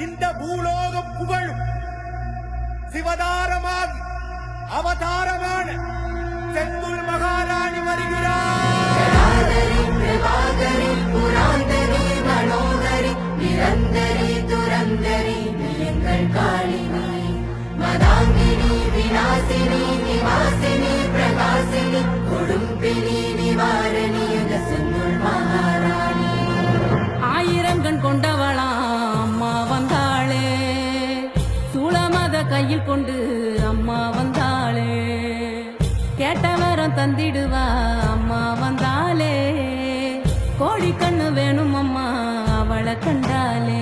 இந்த பூலோக புகழும் சிவதாரமாகி அவதாரமான செந்தூர் மகாராணி வருகிறார். நிரந்தரி துரந்தரி எங்கள் காளினி மதாங்கினி விநாசினி நிவாசினி பிரகாசினி கொடும்பினி நிவாரணி செந்தூர் மகாராணி. ஆயிரம் கண் கொண்டவளா அம்மா வந்தாளே, சூளமத கையில் கொண்டு அம்மா வந்தாளே, கேட்டவரம் தந்திடுவா அம்மா வந்தாளே, கோடி கண்ணு வேணும் அம்மா அவளை கண்டாலே.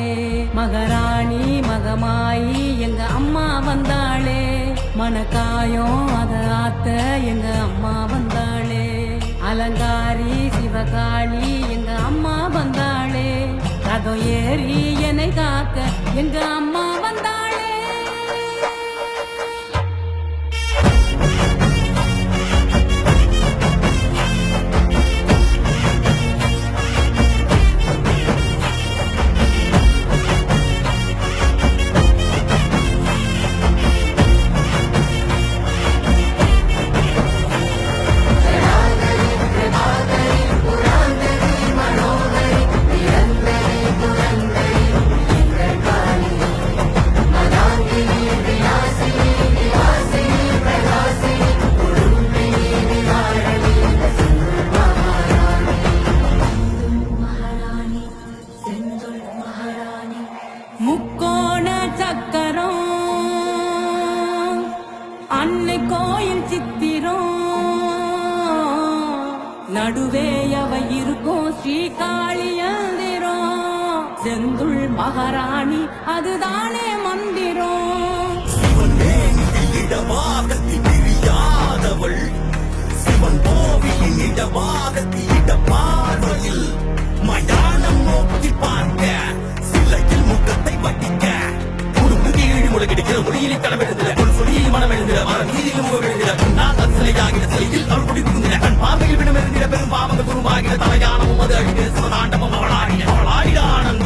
மகாராணி மகமாயி எங்க அம்மா வந்தாளே, மனக்காயம் அத ஆத்த எங்க அம்மா வந்தாளே, அலங்காரி சிவகாளி எங்க அம்மா வந்தாளே, ரதம் ஏறி என்னை காக்க எங்க அம்மா வந்தாளே. முக்கோண சக்கரம் அன்னை கோயில் சித்திரம் நடுவே அவ இருக்கும் ஸ்ரீகாளியந்திரம் செந்துள் மகாராணி அதுதானே மந்திரம். இடமாகத்தியாதவள் சிவன் கோவிலின் இடமாகத்திட பார்வையில் மயானம் நோக்கி பார்க்க சிலையில் முகத்தை வட்டிக்க குடும்பத்தில் முடக்கிடுக்கிற மொழியிலே கடமெழுந்திட ஒரு சொல்லியில் மனம் எழுந்திட மன நீதியில் முகம் எழுந்திட நான் சிலையாகிற சிலையில் அவள் குடி புகுந்திட கண் பாம்பையில் விடம் எழுந்திட பெரும் பாவங்கள் குருவாகிற தலையானமும் அது அழிந்த சிவதாண்டமும் அவளாடிட ஆனந்த